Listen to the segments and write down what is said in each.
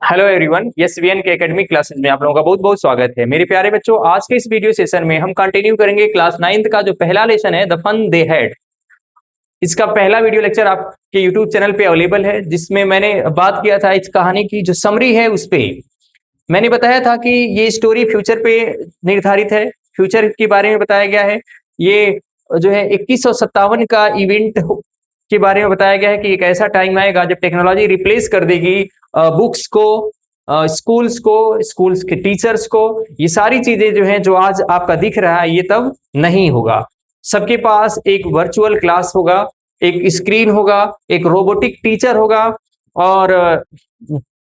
Hello everyone, yes VN के academic classes में आप लोगों का बहुत बहुत स्वागत है। मेरे प्यारे बच्चों, आज के इस वीडियो सेशन में हम कंटिन्यू करेंगे क्लास 9th का जो पहला लेसन है द फन दे हैड। इसका पहला वीडियो लेक्चर आपके यूट्यूब चैनल पे अवेलेबल है, जिसमें मैंने बात किया था इस कहानी की जो समरी है उस पे मैंने बताया था कि ये स्टोरी फ्यूचर पे निर्धारित है, फ्यूचर के बारे में बताया गया है। ये जो है 2157 का इवेंट के बारे में बताया गया है कि एक ऐसा टाइम आएगा जब टेक्नोलॉजी रिप्लेस कर देगी बुक्स को, स्कूल्स को, स्कूल्स के टीचर्स को। ये सारी चीजें जो हैं जो आज आपका दिख रहा है ये तब नहीं होगा। सबके पास एक वर्चुअल क्लास होगा, एक स्क्रीन होगा, एक रोबोटिक टीचर होगा और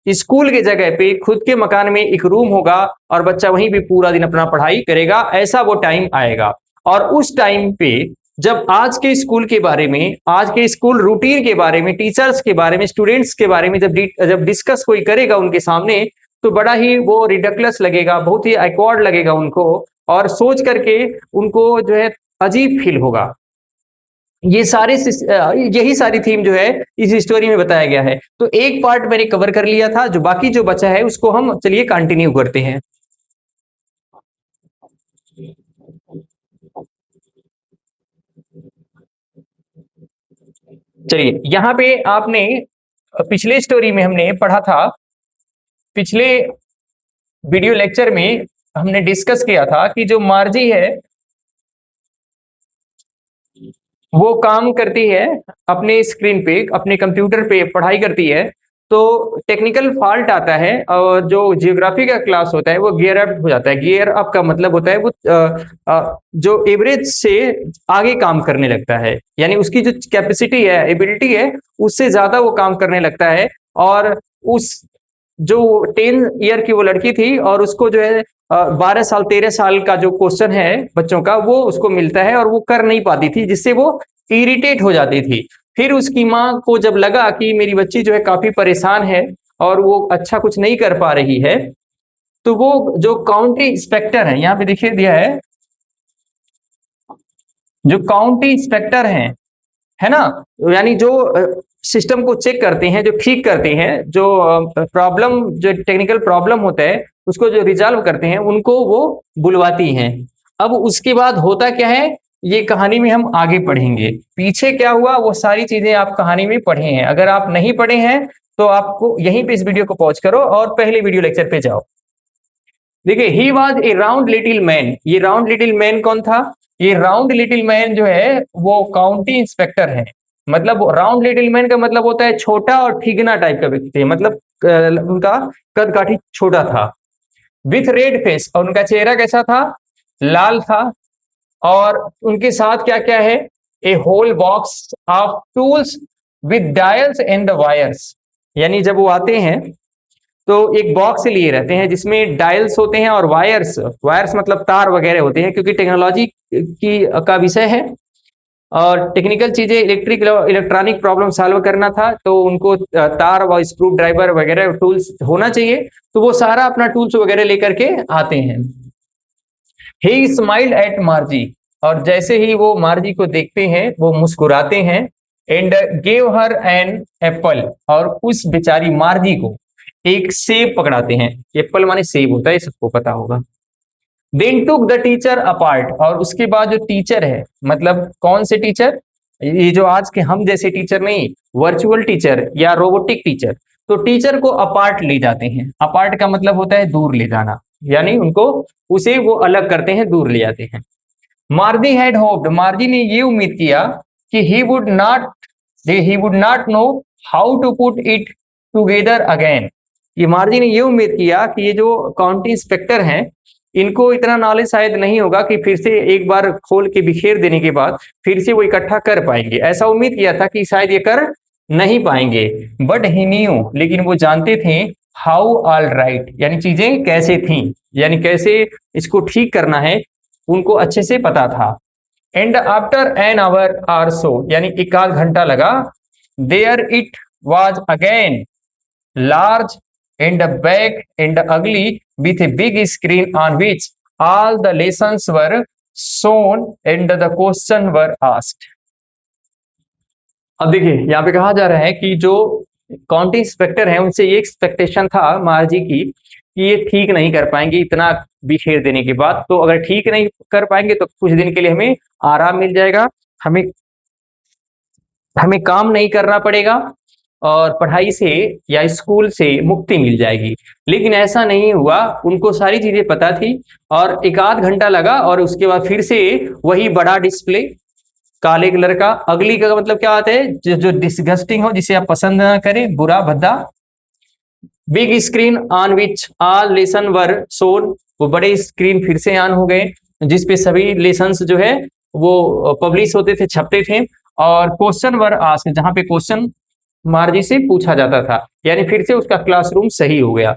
स्कूल के जगह पे खुद के मकान में एक रूम होगा और बच्चा वहीं पे पूरा दिन अपना पढ़ाई करेगा। ऐसा वो टाइम आएगा और उस टाइम पे जब आज के स्कूल के बारे में, आज के स्कूल रूटीन के बारे में, टीचर्स के बारे में, स्टूडेंट्स के बारे में जब डिस्कस कोई करेगा उनके सामने, तो बड़ा ही वो रिडिकुलस लगेगा, बहुत ही awkward लगेगा उनको और सोच करके उनको जो है अजीब फील होगा। यही सारी थीम जो है इस स्टोरी में बताया गया है। तो एक पार्ट मैंने कवर कर लिया था, जो बाकी जो बचा है उसको हम चलिए कंटिन्यू करते हैं। चलिए, यहाँ पे आपने पिछले स्टोरी में हमने पढ़ा था, पिछले वीडियो लेक्चर में हमने डिस्कस किया था कि जो मार्जी है वो काम करती है अपने स्क्रीन पे, अपने कंप्यूटर पे पढ़ाई करती है। तो टेक्निकल फॉल्ट आता है और जो जियोग्राफी का क्लास होता है वो गियर अप हो जाता है। गियर अप का मतलब होता है वो जो एवरेज से आगे काम करने लगता है, यानी उसकी जो कैपेसिटी है, एबिलिटी है, उससे ज्यादा वो काम करने लगता है। और उस जो 10 ईयर की वो लड़की थी और उसको जो है 12 साल 13 साल का जो क्वेश्चन है बच्चों का वो उसको मिलता है और वो कर नहीं पाती थी, जिससे वो इरिटेट हो जाती थी। फिर उसकी माँ को जब लगा कि मेरी बच्ची जो है काफी परेशान है और वो अच्छा कुछ नहीं कर पा रही है, तो वो जो काउंटी इंस्पेक्टर है, यहाँ पे देखिए दिया है, जो काउंटी इंस्पेक्टर है ना, यानी जो सिस्टम को चेक करते हैं, जो ठीक करते हैं, जो प्रॉब्लम, जो टेक्निकल प्रॉब्लम होता है उसको जो रिजॉल्व करते हैं, उनको वो बुलवाती हैं। अब उसके बाद होता क्या है ये कहानी में हम आगे पढ़ेंगे। पीछे क्या हुआ वो सारी चीजें आप कहानी में पढ़े हैं। अगर आप नहीं पढ़े हैं तो आपको यहीं पे इस वीडियो को पॉज करो और पहले वीडियो लेक्चर पे जाओ। देखिए, he was A round little man. ये राउंड लिटिल मैन कौन था? ये राउंड लिटिल मैन जो है वो काउंटी इंस्पेक्टर है। मतलब राउंड लिटिल मैन का मतलब होता है छोटा और ठिगना टाइप का व्यक्ति है, मतलब उनका कद काठी छोटा था। विथ रेड फेस, और उनका चेहरा कैसा था? लाल था। और उनके साथ क्या क्या है? A whole box of tools with dials and the wires. यानी जब वो आते हैं तो एक बॉक्स लिए रहते हैं जिसमें डायल्स होते हैं और वायर्स, वायर्स मतलब तार वगैरह होते हैं, क्योंकि टेक्नोलॉजी की का विषय है और टेक्निकल चीजें, इलेक्ट्रॉनिक प्रॉब्लम सॉल्व करना था, तो उनको तार व स्क्रू ड्राइवर वगैरह टूल्स होना चाहिए। तो वो सारा अपना टूल्स वगैरह लेकर के आते हैं। ही स्माइल्ड एट मार्जी, और जैसे ही वो मार्जी को देखते हैं वो मुस्कुराते हैं। And gave her an apple, और उस बेचारी मार्जी को एक सेब पकड़ाते हैं। एप्पल माने सेब होता है, सबको पता होगा। Then took the teacher apart, और उसके बाद जो टीचर है, मतलब कौन से टीचर? ये जो आज के हम जैसे टीचर नहीं, वर्चुअल टीचर या रोबोटिक टीचर। तो टीचर को अपार्ट ले जाते हैं। अपार्ट का मतलब होता है दूर ले जाना, यानी उनको, उसे वो अलग करते हैं, दूर ले जाते हैं। मार्जी हैड होप्ड, मार्जी ने ये उम्मीद किया कि he would not know how to put it together again. ये मार्जी ने ये उम्मीद किया कि ये जो काउंटी इंस्पेक्टर हैं इनको इतना नॉलेज शायद नहीं होगा कि फिर से एक बार खोल के बिखेर देने के बाद फिर से वो इकट्ठा कर पाएंगे। ऐसा उम्मीद किया था कि शायद ये कर नहीं पाएंगे। बट ही न्यू, लेकिन वो जानते थे, हाउ ऑल राइट, यानी चीजें कैसे थी, यानी कैसे इसको ठीक करना है, उनको अच्छे से पता था। And after an hour or so, यानी एक आध घंटा लगा, there it was again large and black and ugly with a big screen on which all the lessons were shown and the question were asked। अब देखिए, यहाँ पे कहा जा रहा है कि जो काउंटी इंस्पेक्टर हैं उनसे ये एक्सपेक्टेशन था मार्जी की कि ये ठीक नहीं कर पाएंगे इतना बिखेर देने के बाद, तो अगर ठीक नहीं कर पाएंगे तो कुछ दिन के लिए हमें आराम मिल जाएगा, हमें हमें काम नहीं करना पड़ेगा और पढ़ाई से या स्कूल से मुक्ति मिल जाएगी। लेकिन ऐसा नहीं हुआ, उनको सारी चीजें पता थी और एक आध घंटा लगा और उसके बाद फिर से वही बड़ा डिस्प्ले काले कलर का। अगली का मतलब क्या आता है, जो डिसगस्टिंग हो, जिसे आप पसंद ना करें, बुरा भद्दा। Big screen on which all lesson were shown, वो बड़े स्क्रीन फिर से ऑन हो गए जिसपे सभी लेसन्स जो है वो पब्लिश होते थे, छपते थे। और क्वेश्चन वर आस्क्ड, जहां पे क्वेश्चन मार्जी से पूछा जाता था, यानी फिर से उसका क्लासरूम सही हो गया।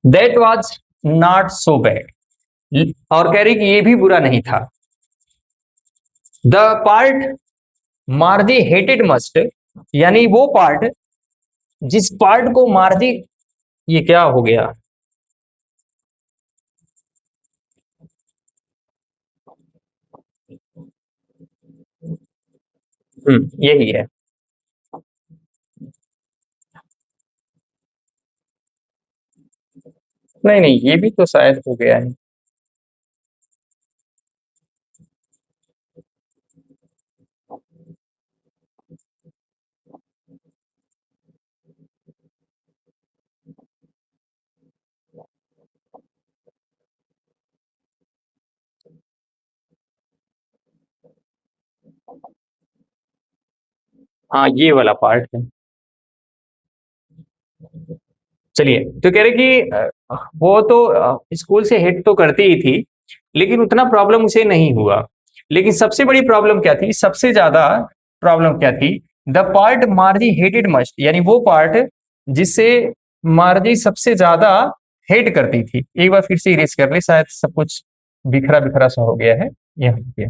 That was not so bad, और कह रही कि ये भी बुरा नहीं था। The part Margie hated must, यानी वो पार्ट जिस पार्ट को मार्जी, ये क्या हो गया, यही है। नहीं नहीं, ये भी तो शायद हो गया है। हाँ, ये वाला पार्ट है। चलिए, तो कह रहे कि वो तो स्कूल से हिट तो करती ही थी, लेकिन उतना प्रॉब्लम उसे नहीं हुआ। लेकिन सबसे बड़ी प्रॉब्लम क्या थी, सबसे ज्यादा प्रॉब्लम क्या थी, the part Margie hated must, यानी वो पार्ट जिसे मार्जी सबसे ज्यादा हेट करती थी। एक बार फिर से इरेज कर ले, शायद सब कुछ बिखरा बिखरा सा हो गया है यहाँ पे।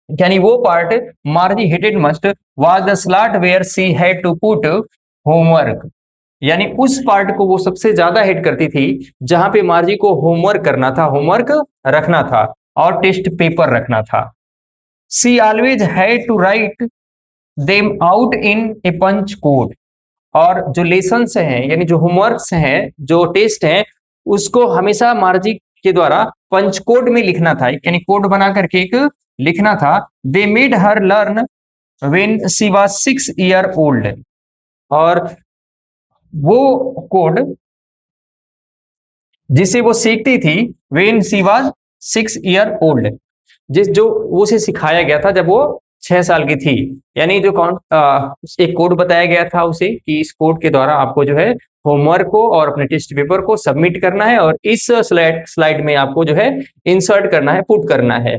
यानी वो part Margie hated most was the slot where she had to put homework, यानी उस पार्ट को वो सबसे ज्यादा हिट करती थी जहां पे मार्जी को होमवर्क करना था, होमवर्क रखना था और टेस्ट पेपर रखना था। She always had to write them out in a punch code, और जो लेसन्स हैं यानी जो होमवर्क्स हैं, जो टेस्ट हैं, उसको हमेशा मार्जी के द्वारा पंच कोड में लिखना था, यानी कोड बना करके एक लिखना था। They made her learn when she was 6 year old, और वो कोड जिसे वो सीखती थी when she was 6 year old, जिस जो उसे सिखाया गया था जब वो 6 साल की थी। यानी जो एक कोड बताया गया था उसे कि इस कोड के द्वारा आपको जो है होमवर्क को और अपने टेस्ट पेपर को सबमिट करना है और इस स्लाइड स्लाइड में आपको जो है इंसर्ट करना है, पुट करना है।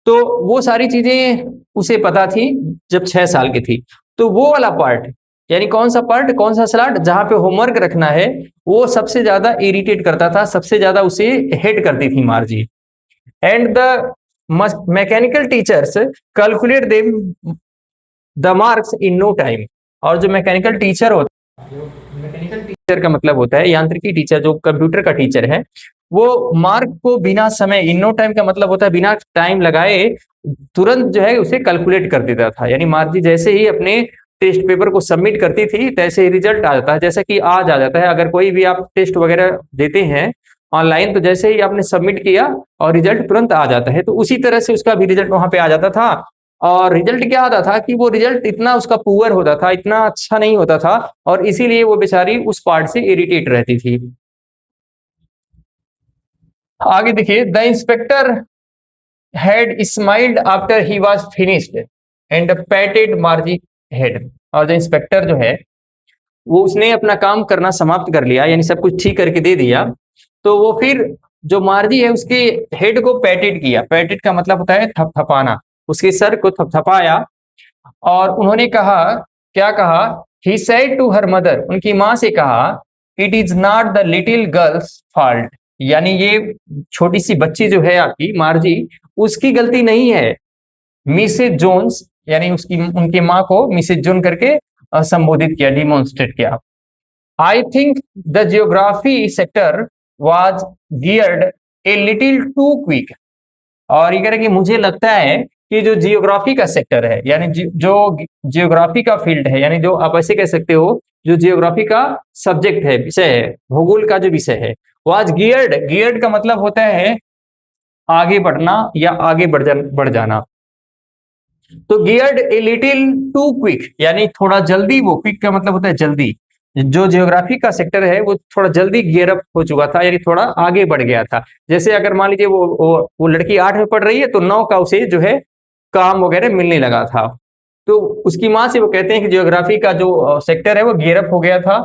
तो वो सारी चीजें उसे पता थी जब 6 साल की थी। तो वो वाला पार्ट, यानी कौन सा पार्ट, कौन सा स्लॉट जहां पे होमवर्क रखना है, वो सबसे ज्यादा इरिटेट करता था, सबसे ज्यादा उसे हेट करती थी Margie. And the mechanical teachers calculate them the marks in no time, और जो मैकेनिकल टीचर होता है, मैकेनिकल टीचर का मतलब होता है यांत्रिकी टीचर, जो कंप्यूटर का टीचर है, वो मार्क को बिना समय, इन नो टाइम का मतलब होता है बिना टाइम लगाए तुरंत जो है उसे कैलकुलेट कर देता था। यानी मार्जी जैसे ही अपने टेस्ट पेपर को सबमिट करती थी तैसे ही रिजल्ट आ जाता है, जैसा कि आज आ जाता है। अगर कोई भी आप टेस्ट वगैरह देते हैं ऑनलाइन, तो जैसे ही आपने सबमिट किया और रिजल्ट तुरंत आ जाता है, तो उसी तरह से उसका भी रिजल्ट वहां पे आ जाता था। और रिजल्ट क्या आता था कि वो रिजल्ट इतना उसका पुअर होता था, इतना अच्छा नहीं होता था, और इसीलिए वो बेचारी उस पार्ट से इरिटेट रहती थी। आगे देखिए, the inspector had smiled after he was finished and पैटेड मार्जी head, और जो इंस्पेक्टर जो है वो उसने अपना काम करना समाप्त कर लिया, यानी सब कुछ ठीक करके दे दिया। तो वो फिर जो मार्जी है उसके हेड को पैटेड किया, पैटेड का मतलब होता है थपथपाना, उसके सर को थपथपाया और उन्होंने कहा, क्या कहा, he said to her mother, उनकी माँ से कहा, it is not the little girl's fault, यानी ये छोटी सी बच्ची जो है आपकी मार्जी, उसकी गलती नहीं है। मिसेज जोन्स, यानी उसकी उनकी माँ को मिसेज जोन करके संबोधित किया, डिमोन्स्ट्रेट किया। I think the geography sector was geared a little too quick, और ये कह रहे कि मुझे लगता है कि जो जियोग्राफी का सेक्टर है, यानी जो जियोग्राफी का फील्ड है, यानी जो आप ऐसे कह सकते हो जो जियोग्राफी का सब्जेक्ट है, विषय है, भूगोल का जो विषय है, वो आज गियर्ड गियर्ड का मतलब होता है आगे बढ़ना या आगे बढ़ जाना। तो geared a little too quick, यानी थोड़ा जल्दी, वो क्विक का मतलब होता है जल्दी। जो जियोग्राफी का सेक्टर है वो थोड़ा जल्दी गियर अप हो चुका था, यानी थोड़ा आगे बढ़ गया था। जैसे अगर मान लीजिए वो लड़की 8 में पढ़ रही है तो 9 का उसे जो है काम वगैरह मिलने लगा था। तो उसकी माँ से वो कहते हैं कि जियोग्राफी का जो सेक्टर है वो गियर अप हो गया था।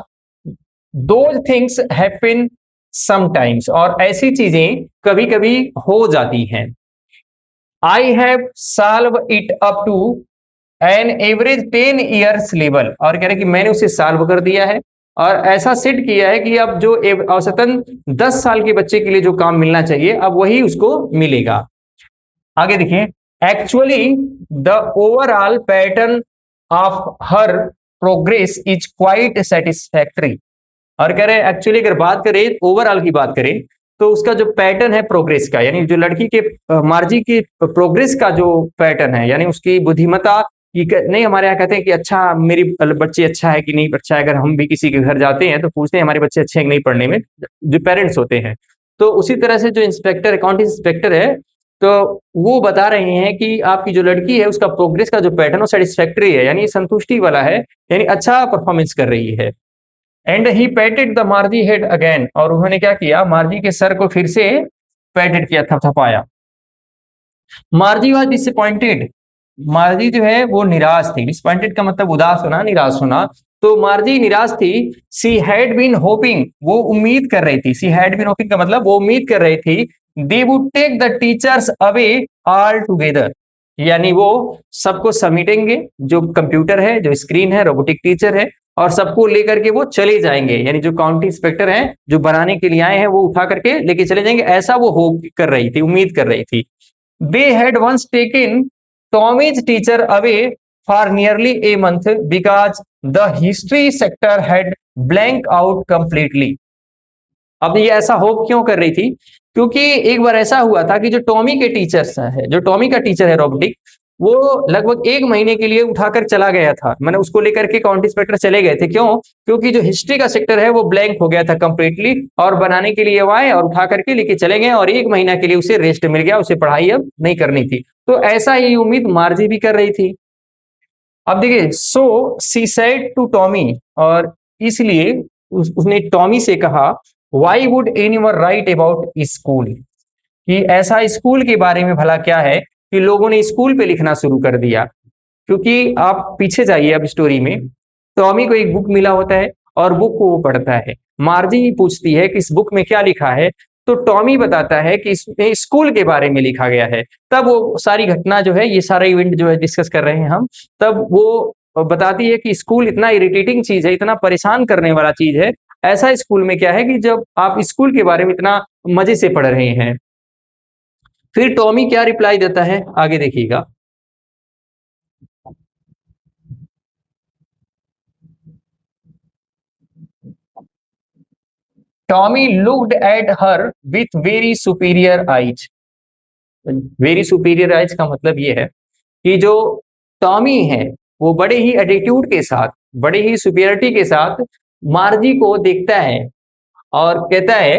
दोज थिंग्स हैपन समटाइम्स, और ऐसी चीजें कभी कभी हो जाती हैं। I have solve it up to an average 10 years level, और कह रहे कि मैंने उसे सॉल्व कर दिया है और ऐसा सेट किया है कि अब जो औसतन 10 साल के बच्चे के लिए जो काम मिलना चाहिए अब वही उसको मिलेगा। आगे देखिए, actually the overall pattern of her progress is quite satisfactory, और कह रहे हैं एक्चुअली अगर बात करें ओवरऑल की बात करें तो उसका जो पैटर्न है प्रोग्रेस का, यानी जो लड़की के मार्जी की प्रोग्रेस का जो पैटर्न है, यानी उसकी बुद्धिमत्ता की नहीं, हमारे यहाँ कहते हैं कि अच्छा मेरी बच्ची अच्छा है कि नहीं अच्छा है। अगर हम भी किसी के घर जाते हैं तो पूछते हैं हमारे बच्चे अच्छे हैं कि नहीं पढ़ने में, जो पेरेंट्स होते हैं। तो उसी तरह से जो इंस्पेक्टर अकाउंट इंस्पेक्टर है, तो वो बता रहे हैं कि आपकी जो लड़की है उसका प्रोग्रेस का जो पैटर्न वो सेटिस्फैक्टरी है, यानी संतुष्टि वाला है, यानी अच्छा परफॉर्मेंस कर रही है। And he पैटेड the मार्जी head again, और उन्होंने क्या किया, मार्जी के सर को फिर से पैटेड किया, थपथपाया। मार्जी वॉज डिसअपॉइंटेड, मार्जी जो है वो निराश थी। डिसअपॉइंटेड का मतलब उदास होना, निराश होना। तो मार्जी निराश थी। सी हैड बीन होपिंग, वो उम्मीद कर रही थी। सी हैड बीन होपिंग का मतलब वो उम्मीद कर रही थी they would take the teachers away all together, यानी वो सबको समेटेंगे, जो कंप्यूटर है, जो स्क्रीन है, रोबोटिक टीचर है, और सबको लेकर के वो चले जाएंगे, यानी जो काउंटी इंस्पेक्टर हैं जो बनाने के लिए आए हैं वो उठा करके लेके चले जाएंगे, ऐसा वो होप कर रही थी, उम्मीद कर रही थी। They had once taken Tommy's teacher away for nearly a month because the history sector had blank out completely. अब ये ऐसा होप क्यों कर रही थी? क्योंकि एक बार ऐसा हुआ था कि जो टॉमी के टीचर्स है, जो टॉमी का टीचर है रोबोटिक, वो लगभग 1 महीने के लिए उठाकर चला गया था। मैंने उसको लेकर के काउंटी इंस्पेक्टर चले गए थे। क्यों? क्योंकि जो हिस्ट्री का सेक्टर है वो ब्लैंक हो गया था कंप्लीटली, और बनाने के लिए वो आए और उठा करके लेके चले गए, और 1 महीना के लिए उसे रेस्ट मिल गया, उसे पढ़ाई अब नहीं करनी थी। तो ऐसा ही उम्मीद मार्जी भी कर रही थी। अब देखिए, so she said to Tommy, और इसलिए उसने टॉमी से कहा, why would anyone write about school, कि ऐसा स्कूल के बारे में भला क्या है कि लोगों ने स्कूल पे लिखना शुरू कर दिया। क्योंकि आप पीछे जाइए अब स्टोरी में, टॉमी को एक बुक मिला होता है और बुक को वो पढ़ता है। मार्जी पूछती है कि इस बुक में क्या लिखा है, तो टॉमी बताता है कि इसमें स्कूल के बारे में लिखा गया है। तब वो सारी घटना जो है, ये सारा इवेंट जो है डिस्कस कर रहे हैं हम, तब वो बताती है कि स्कूल इतना इरिटेटिंग चीज है, इतना परेशान करने वाला चीज है। ऐसा स्कूल में क्या है कि जब आप स्कूल के बारे में इतना मजे से पढ़ रहे हैं। फिर टॉमी क्या रिप्लाई देता है, आगे देखिएगा। Tommy looked at her with very superior eyes. Very superior eyes का मतलब ये है कि जो टॉमी है वो बड़े ही एटीट्यूड के साथ, बड़े ही सुपीरियरिटी के साथ मार्जी को देखता है और कहता है,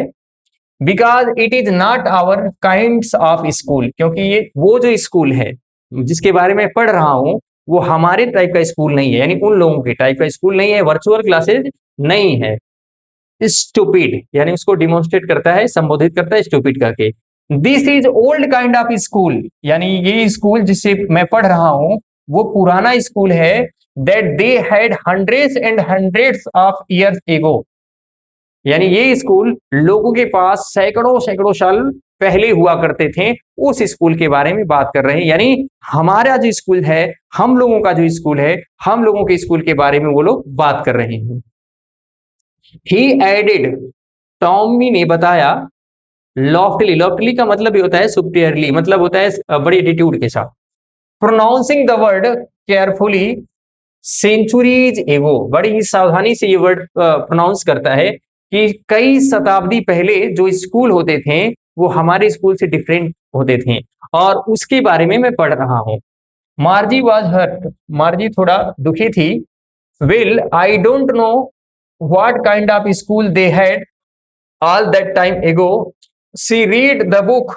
because it is not our kind of school, क्योंकि ये वो जो स्कूल है जिसके बारे में पढ़ रहा हूं वो हमारे टाइप का स्कूल नहीं है, यानी उन लोगों के टाइप का स्कूल नहीं है, वर्चुअल क्लासेज नहीं है। स्टूपिड, यानी उसको डिमोन्स्ट्रेट करता है, संबोधित करता है स्टूपिड करके। This is old kind of school, यानी ये स्कूल जिससे मैं पढ़ रहा हूं वो पुराना स्कूल है। That they had hundreds and hundreds of years ago, यानी ये स्कूल लोगों के पास सैकड़ों सैकड़ों साल पहले हुआ करते थे, उस स्कूल के बारे में बात कर रहे हैं। यानी हमारा जो स्कूल है, हम लोगों का जो स्कूल है, हम लोगों के स्कूल के बारे में वो लोग बात कर रहे हैं। ही एडेड, टॉमी ने बताया, लॉफ्टली, लॉफ्टली का मतलब ये होता है सुपियरली, मतलब होता है बड़ी एटीट्यूड के साथ। Pronouncing the word carefully centuries ago, बड़ी ही सावधानी से ये वर्ड प्रोनाउंस करता है कि कई शताब्दी पहले जो स्कूल होते थे वो हमारे स्कूल से डिफरेंट होते थे। और उसके बारे में मैं पढ़ रहा हूँ। मार्जी वॉज हर्ट, मार्जी थोड़ा दुखी थी। Will, I don't know what kind of school they had all that time ago. She read the book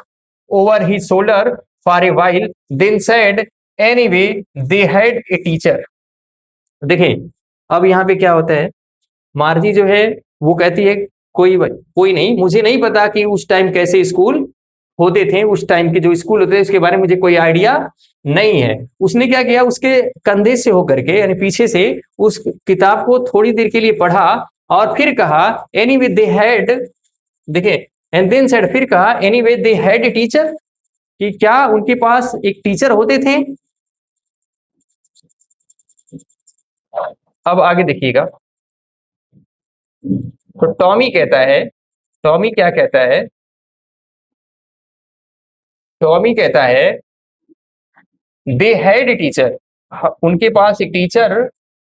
over his shoulder for a while, then said, anyway, they had a teacher. देखिए, अब यहाँ पे क्या होता है, मार्जी जो है वो कहती है कोई नहीं, मुझे नहीं पता कि उस टाइम कैसे स्कूल होते थे, उस टाइम के जो स्कूल होते थे उसके बारे में मुझे कोई आइडिया नहीं है। उसने क्या किया, उसके कंधे से होकर के यानी पीछे से उस किताब को थोड़ी देर के लिए पढ़ा और फिर कहा एनीवे दे हैड, देखिए, एंड देन सेड, फिर कहा anyway they had a teacher, कि क्या उनके पास एक टीचर होते थे। अब आगे देखिएगा, तो टॉमी क्या कहता है, टॉमी कहता है दे हैड ए टीचर, उनके पास एक टीचर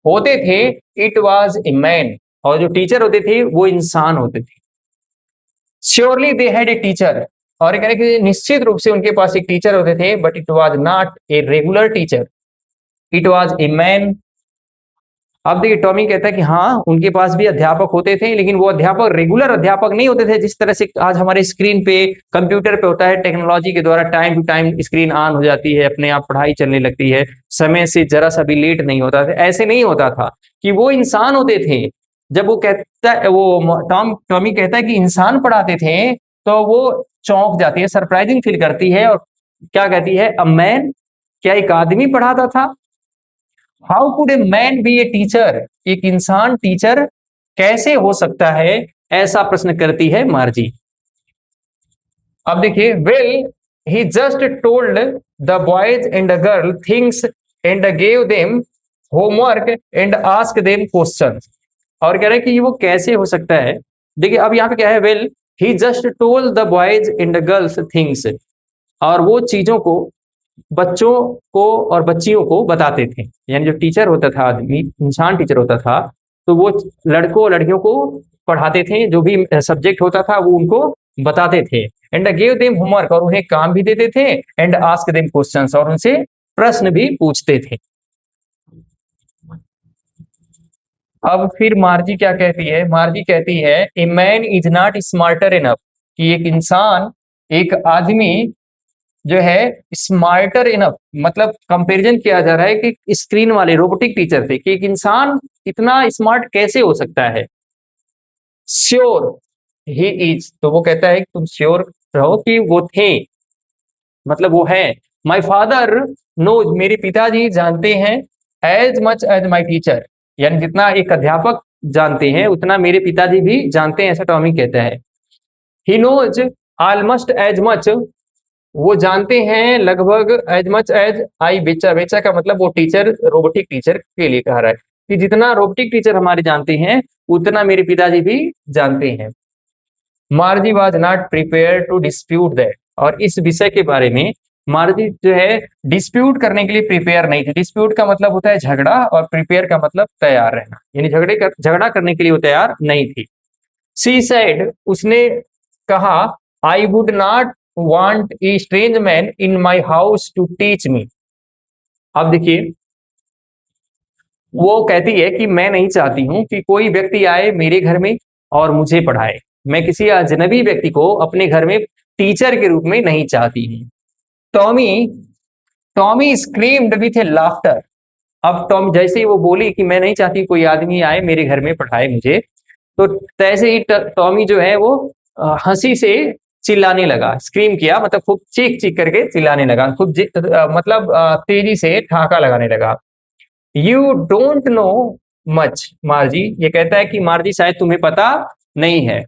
होते थे, इट वाज ए मैन, और जो टीचर होते थे वो इंसान होते थे। Surely they had a teacher, और कह रहे कि निश्चित रूप से उनके पास एक टीचर होते थे, but it was not a regular teacher, it was a man. अब देखिए टॉमी कहता है कि हाँ उनके पास भी अध्यापक होते थे, लेकिन वो अध्यापक रेगुलर अध्यापक नहीं होते थे, जिस तरह से आज हमारे स्क्रीन पे कंप्यूटर पे होता है, टेक्नोलॉजी के द्वारा time to time screen on हो जाती है, अपने आप पढ़ाई चलने लगती है, समय से जरा सा भी लेट नहीं होता था, ऐसे नहीं होता था कि वो इंसान होते थे। जब वो कहता है, वो टॉमी कहता है कि इंसान पढ़ाते थे, तो वो चौंक जाती है, सरप्राइजिंग फील करती है, और क्या कहती है, अ मैन, क्या एक आदमी पढ़ाता था। How could a man B a teacher, एक इंसान टीचर कैसे हो सकता है, ऐसा प्रश्न करती है मार्जी। अब देखिए, well he just told the boys and the girl things and gave them homework and ask them question, और कह रहे हैं कि वो कैसे हो सकता है। देखिए अब यहाँ पे क्या है, well he just told the boys and the girls things, और वो चीजों को बच्चों को और बच्चियों को बताते थे, यानी जो टीचर होता था, आदमी इंसान टीचर होता था, तो वो लड़कों और लड़कियों को पढ़ाते थे, जो भी सब्जेक्ट होता था वो उनको बताते थे। एंड गिव देम होमवर्क, और उन्हें काम भी देते थे, एंड आस्क देम क्वेश्चंस, और उनसे प्रश्न भी पूछते थे। अब फिर मार्जी क्या कहती है, मार्जी कहती है a man is not smarter enough, कि एक इंसान, एक आदमी जो है स्मार्टर इनफ, मतलब कंपैरिजन किया जा रहा है कि स्क्रीन वाले रोबोटिक टीचर थे, कि एक इंसान इतना स्मार्ट कैसे हो सकता है। श्योर ही इज, तो वो कहता है कि तुम श्योर रहो कि वो थे, मतलब वो है। माई फादर नोज, मेरे पिताजी जानते हैं, as much as my teacher, यानी जितना एक अध्यापक जानते हैं उतना मेरे पिताजी भी जानते हैं, ऐसा टॉमी कहता है। He knows almost as much, वो जानते हैं लगभग एज मच एज आई बेचा, बेचा का मतलब वो टीचर, रोबोटिक टीचर के लिए कह रहा है कि जितना रोबोटिक टीचर हमारे जानते हैं उतना मेरे पिताजी भी जानते हैं। Margie was not prepare to dispute that, और इस विषय के बारे में मार्जी जो है डिस्प्यूट करने के लिए प्रिपेयर नहीं थी। डिस्प्यूट का मतलब होता है झगड़ा, और प्रिपेयर का मतलब तैयार रहना, यानी झगड़ा करने के लिए वो तैयार नहीं थी। शी सेड, उसने कहा, I would not want a strange man in my house to teach me. अब देखिए, वो कहती है कि मैं नहीं चाहती हूं कि कोई व्यक्ति आए मेरे घर में और मुझे पढ़ाए, मैं किसी अजनबी व्यक्ति को अपने घर में टीचर के रूप में नहीं चाहती हूँ। Tommy Tommy screamed with A laughter, अब टॉम जैसे ही वो बोली कि मैं नहीं चाहती कोई आदमी आए मेरे घर में पढ़ाए मुझे, तो तैसे ही टॉमी जो है वो हंसी से चिल्लाने लगा, स्क्रीम किया मतलब खूब चीख चीख करके चिल्लाने लगा, खूब मतलब तेजी से ठहाका लगाने लगा। यू डोंट नो मच मार्जी, ये कहता है कि मार्जी शायद तुम्हें पता नहीं है।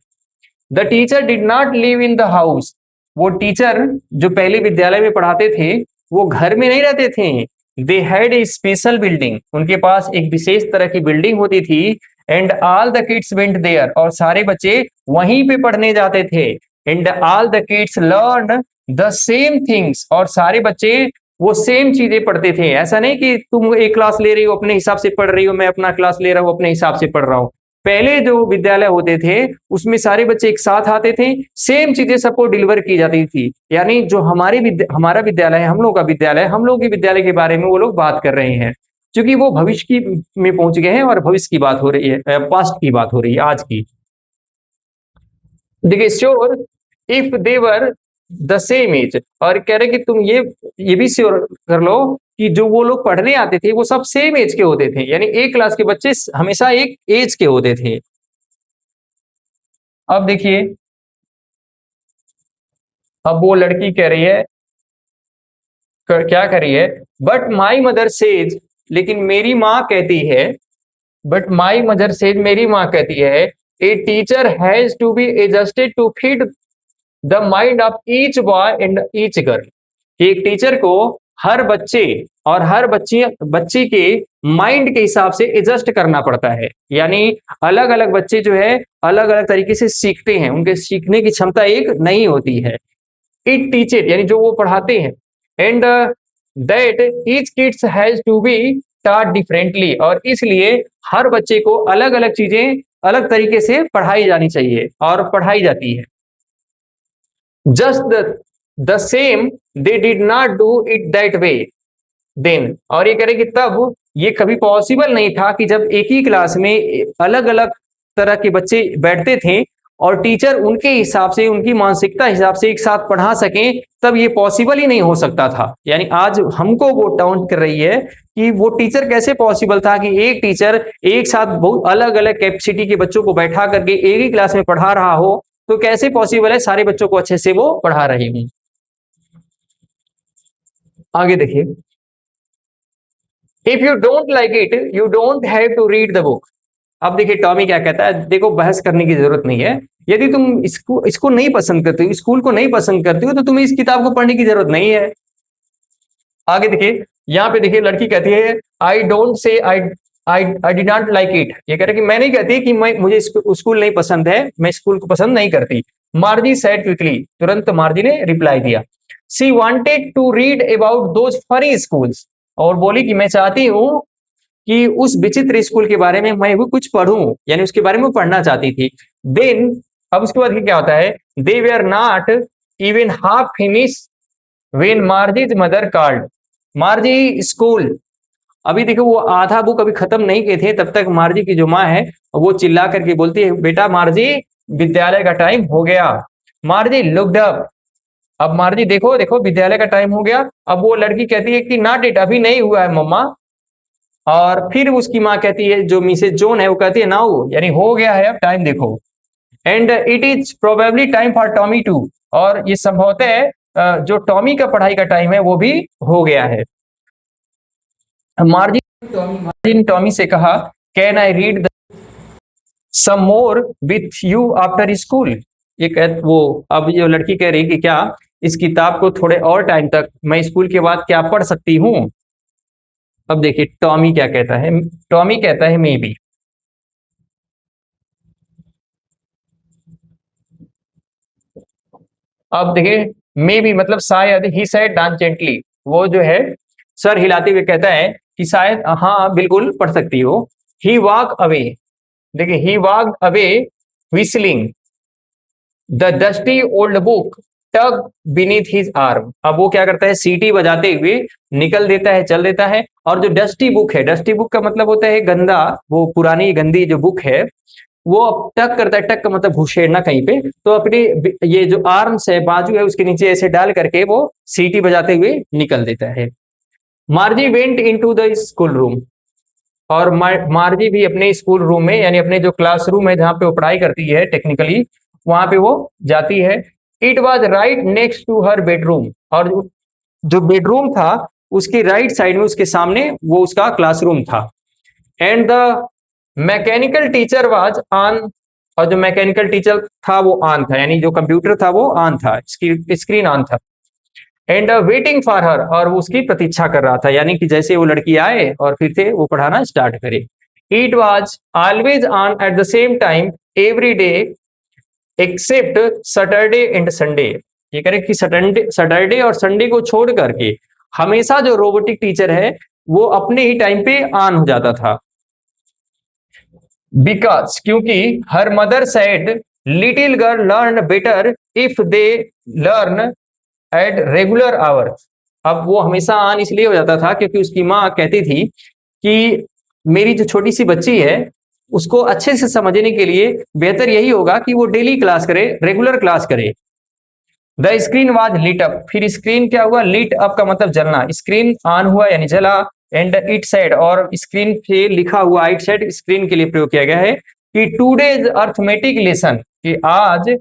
The teacher did not live in the house, वो टीचर जो पहले विद्यालय में पढ़ाते थे वो घर में नहीं रहते थे। They had a special building, उनके पास एक विशेष तरह की बिल्डिंग होती थी। And all the kids went there, और सारे बच्चे वहीं पे पढ़ने जाते थे। And all the kids learn the same things, और सारे बच्चे वो सेम चीजें पढ़ते थे। ऐसा नहीं कि तुम एक क्लास ले रही हो अपने हिसाब से पढ़ रही हो, मैं अपना क्लास ले रहा हूँ अपने हिसाब से पढ़ रहा हूँ। पहले जो विद्यालय होते थे उसमें सारे बच्चे एक साथ आते थे, सेम चीजें सबको डिलीवर की जाती थी। यानी जो हमारा विद्यालय है, हम लोग का विद्यालय, हम लोग के विद्यालय के बारे में वो लोग बात कर रहे हैं, क्योंकि वो भविष्य की में पहुंच गए हैं और भविष्य की बात हो रही है, पास्ट की बात हो रही है, आज की। देखिए, sure if they were the same age, और कह रहे कि तुम ये भी श्योर कर लो कि जो वो लोग पढ़ने आते थे वो सब सेम एज के होते थे, यानी एक क्लास के बच्चे हमेशा एक एज के होते थे। अब देखिए, अब वो लड़की कह रही है, क्या कर रही है, बट माई मदर सेज, लेकिन मेरी माँ कहती है, बट माई मदर सेज, मेरी माँ कहती है, a teacher has to be adjusted to fit the mind of each boy and each girl, कि एक टीचर को हर बच्चे और हर बच्ची के माइंड के हिसाब से एडजस्ट करना पड़ता है। यानी अलग अलग बच्चे जो है अलग अलग तरीके से सीखते हैं, उनके सीखने की क्षमता एक नहीं होती है। इट टीचर यानी जो वो पढ़ाते हैं, and that each kids has to be taught differently, और इसलिए हर बच्चे को अलग अलग चीजें अलग तरीके से पढ़ाई जानी चाहिए और पढ़ाई जाती है। Just the same they did not do it that way then, और ये कह रहे कि तब ये कभी पॉसिबल नहीं था कि जब एक ही क्लास में अलग अलग तरह के बच्चे बैठते थे और टीचर उनके हिसाब से, उनकी मानसिकता हिसाब से एक साथ पढ़ा सकें, तब ये पॉसिबल ही नहीं हो सकता था। यानी आज हमको वो टाउंट कर रही है कि वो टीचर कैसे पॉसिबल था कि एक टीचर एक साथ बहुत अलग अलग कैपेसिटी के बच्चों को बैठा करके एक ही क्लास में पढ़ा रहा हो, तो कैसे पॉसिबल है सारे बच्चों को अच्छे से वो पढ़ा रही हूँ। आगे देखिए, if you don't like it you don't have to read the book. अब देखिए टॉमी क्या कहता है, देखो बहस करने की जरूरत नहीं है, यदि तुम इसको इसको नहीं पसंद करते हो, स्कूल को नहीं पसंद करते हो, तो तुम्हें इस किताब को पढ़ने की जरूरत नहीं है। आगे देखिए, यहाँ पे देखिए लड़की कहती है, I don't say I did not like it, ये कह रहे कि मैं नहीं कहती कि मुझे स्कूल नहीं पसंद है, मैं स्कूल को पसंद नहीं करती। मार्जी सेड क्विकली, तुरंत मार्जी ने रिप्लाई दिया। She wanted to read about those funny schools, और बोली कि मैं चाहती हूँ कि उस विचित्र स्कूल के बारे में मैं भी कुछ पढ़ूं, यानी उसके बारे में पढ़ना चाहती थी। देन, अब उसके बाद क्या होता है, they were not even half finish when Margie's mother called. Margie school, अभी देखो वो आधा बुक अभी खत्म नहीं किए थे, तब तक मार्जी की जो माँ है वो चिल्ला करके बोलती है, बेटा मार्जी, विद्यालय का टाइम हो गया। मार्जी लुक्ड अप, अब मार्जी देखो देखो विद्यालय का टाइम हो गया। अब वो लड़की कहती है कि नॉट इट, अभी नहीं हुआ है मम्मा। और फिर उसकी माँ कहती है, जो मिसेज जोन है, वो कहती है नाउ, यानी हो गया है, अब टाइम देखो। And it is probably time for Tommy too, और ये संभवतः है जो टॉमी का पढ़ाई का टाइम है वो भी हो गया है। मार्जिन टॉमी से कहा, can I read some more with you after school. वो अब ये लड़की कह रही कि क्या इस किताब को थोड़े और टाइम तक मैं स्कूल के बाद क्या पढ़ सकती हूँ। अब देखिए टॉमी क्या कहता है, टॉमी कहता है मे बी। अब देखिए, मे बी मतलब शायद, ही सेड जेंटली, वो जो है सर हिलाते हुए कहता है कि शायद, हाँ बिल्कुल पढ़ सकती हो। ही वॉक अवे, देखिए he walk away whistling the dusty old book tug beneath his arm. अब वो क्या करता है, सीटी बजाते हुए निकल देता है, चल देता है, और जो डस्टी बुक है, डस्टी बुक का मतलब होता है गंदा, वो पुरानी गंदी जो बुक है, वो टक करता है, टक का मतलब घुसेड़ना कहीं पे, तो अपनी ये जो आर्म्स है, बाजू है, उसके नीचे ऐसे डाल करके वो सीटी बजाते हुए निकल देता है। मार्जी went into the school room, और मार्जी भी अपने स्कूल रूम में, यानी अपने जो क्लासरूम है जहां पे वो पढ़ाई करती है टेक्निकली, वहां पे वो जाती है। It was right next to her bedroom, और जो बेडरूम था उसकी राइट साइड में, उसके सामने वो उसका क्लासरूम था। And the mechanical teacher was on, और जो मैकेनिकल टीचर था वो ऑन था, यानी जो कंप्यूटर था वो ऑन था, स्क्रीन ऑन था। एंड वेटिंग फॉर हर, और वो उसकी प्रतीक्षा कर रहा था, यानी कि जैसे वो लड़की आए और फिर से वो पढ़ाना स्टार्ट करे। It was always on at the same time every day except Saturday and Sunday. ये करें कि सैटरडे और संडे को छोड़ करके हमेशा जो रोबोटिक टीचर है वो अपने ही टाइम पे ऑन हो जाता था। बिकॉज क्योंकि her mother said little girl learn better if they learn at regular hours. अब वो हमेशा ऑन इसलिए हो जाता था क्योंकि उसकी माँ कहती थी कि मेरी जो छोटी सी बच्ची है उसको अच्छे से समझने के लिए बेहतर यही होगा कि वो डेली क्लास करे, रेगुलर क्लास करे। द स्क्रीन वाज लीट अप, फिर स्क्रीन क्या हुआ, लीट अप का मतलब जलना, स्क्रीन ऑन हुआ यानी जला। एंड इट सेड, और स्क्रीन पे लिखा हुआ, इट सेड स्क्रीन के लिए प्रयोग किया गया है कि टूडेज अर्थमेटिक लेसन, कि आज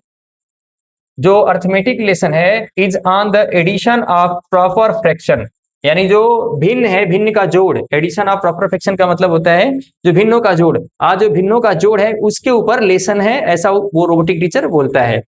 जो अर्थमेटिक लेसन है is on the addition of proper fraction, यानी जो भिन्न है, भिन्न का जोड़, एडिशन ऑफ प्रॉपर फ्रैक्शन का मतलब होता है जो भिन्नों का जोड़, आज जो भिन्नों का जोड़ है उसके ऊपर लेसन है, ऐसा वो रोबोटिक टीचर बोलता है।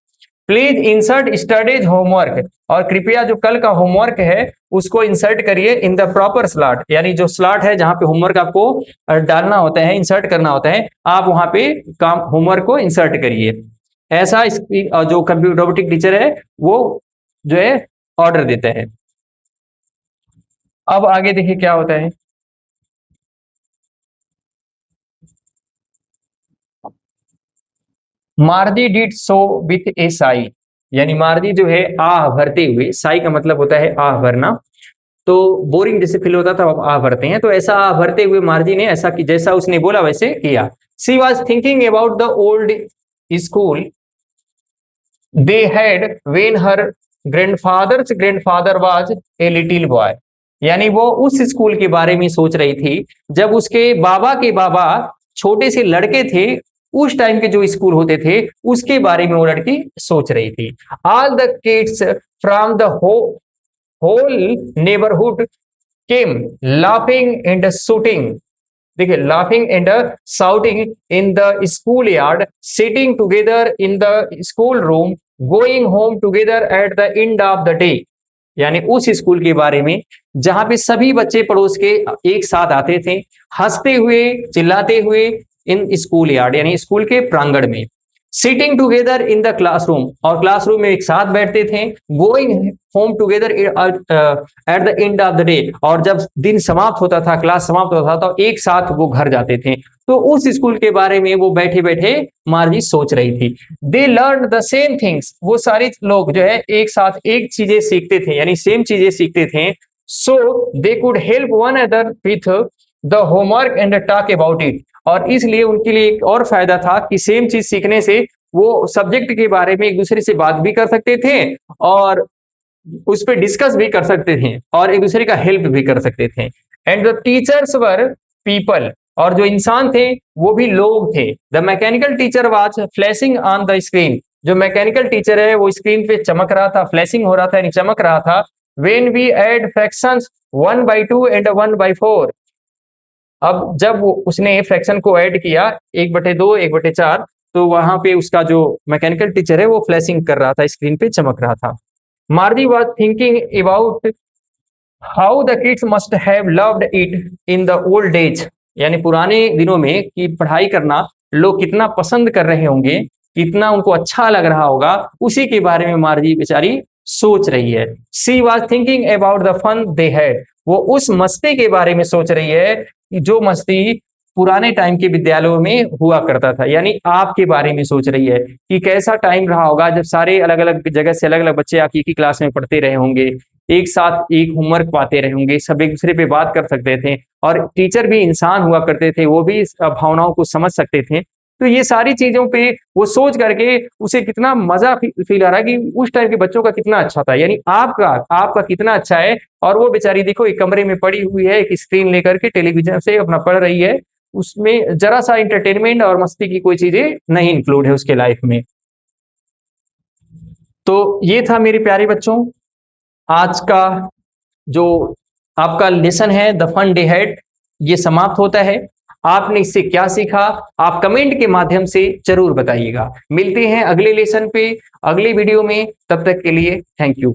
प्लीज इंसर्ट स्टडीज होमवर्क, और कृपया जो कल का होमवर्क है उसको इंसर्ट करिए इन द प्रॉपर स्लॉट, यानी जो स्लॉट है जहां पे होमवर्क आपको डालना होता है, इंसर्ट करना होता है, आप वहां पे काम होमवर्क को इंसर्ट करिए। ऐसा जो कंप्यूटर रोबोटिक टीचर है वो जो है ऑर्डर देता है। अब आगे देखिए क्या होता है। मार्दी डिड सो विथ ए साई, यानी मार्दी जो है आह भरते हुए, साई का मतलब होता है आह भरना, तो बोरिंग जैसे फील होता था अब आह भरते हैं, तो ऐसा आह भरते हुए मार्दी ने ऐसा कि जैसा उसने बोला वैसे किया। She was thinking about the old school they had when her grandfather was a little boy, यानी वो उस स्कूल के बारे में सोच रही थी जब उसके बाबा के बाबा छोटे से लड़के थे, उस टाइम के जो स्कूल होते थे उसके बारे में वो लड़की सोच रही थी। All the kids from the whole neighbourhood came laughing and shooting, देखिए laughing and shouting in the school yard, sitting together in the school room, going home together at the end of the day, यानी उस school के बारे में जहां पे सभी बच्चे पड़ोस के एक साथ आते थे, हंसते हुए, चिल्लाते हुए, इन स्कूल यार्ड यानी स्कूल के प्रांगण में, sitting together in the classroom, और क्लासरूम में एक साथ बैठते थे, going home together at the end of the day, और जब दिन समाप्त होता था, क्लास समाप्त होता था, तो एक साथ वो घर जाते थे। तो उस स्कूल के बारे में वो बैठे बैठे मार्जी सोच रही थी। They learn the same things, वो सारे लोग जो है एक साथ एक चीजें सीखते थे, यानी सेम चीजें सीखते थे। So they could help one another with the homework and talk about it, और इसलिए उनके लिए एक और फायदा था कि सेम चीज सीखने से वो सब्जेक्ट के बारे में एक दूसरे से बात भी कर सकते थे, और उस पर डिस्कस भी कर सकते थे, और एक दूसरे का हेल्प भी कर सकते थे। And the teachers were people, और जो इंसान थे वो भी लोग थे। The mechanical teacher was flashing on the screen, जो मैकेनिकल टीचर है वो स्क्रीन पे चमक रहा था, फ्लैशिंग हो रहा था यानी चमक रहा था। When we add fractions 1/2 and 1/4, अब जब उसने फ्रैक्शन को ऐड किया 1/2 1/4, तो वहां पे उसका जो मैकेनिकल टीचर है वो फ्लैशिंग कर रहा था, स्क्रीन पे चमक रहा था। Mardi was thinking about how the kids must have loved it in the old days, यानी पुराने दिनों में कि पढ़ाई करना लोग कितना पसंद कर रहे होंगे, कितना उनको अच्छा लग रहा होगा, उसी के बारे में मार्जी बेचारी सोच रही है। She was thinking about the fun they had, वो उस मस्ती के बारे में सोच रही है कि जो मस्ती पुराने टाइम के विद्यालयों में हुआ करता था, यानी आपके बारे में सोच रही है कि कैसा टाइम रहा होगा जब सारे अलग अलग जगह से अलग अलग बच्चे आपकी की क्लास में पढ़ते रहे होंगे, एक साथ एक होमवर्क पाते रहे होंगे, सब एक दूसरे पे बात कर सकते थे, और टीचर भी इंसान हुआ करते थे, वो भी भावनाओं को समझ सकते थे। तो ये सारी चीजों पे वो सोच करके उसे कितना मजा फील आ रहा है कि उस टाइम के बच्चों का कितना अच्छा था, यानी आपका आपका कितना अच्छा है। और वो बेचारी देखो एक कमरे में पड़ी हुई है, एक स्क्रीन लेकर के टेलीविजन से अपना पढ़ रही है, उसमें जरा सा इंटरटेनमेंट और मस्ती की कोई चीजें नहीं इंक्लूड है उसके लाइफ में। तो ये था मेरे प्यारे बच्चों आज का जो आपका लेसन है द फन डे हेड, ये समाप्त होता है। आपने इससे क्या सीखा आप कमेंट के माध्यम से जरूर बताइएगा। मिलते हैं अगले लेसन पे, अगले वीडियो में, तब तक के लिए थैंक यू।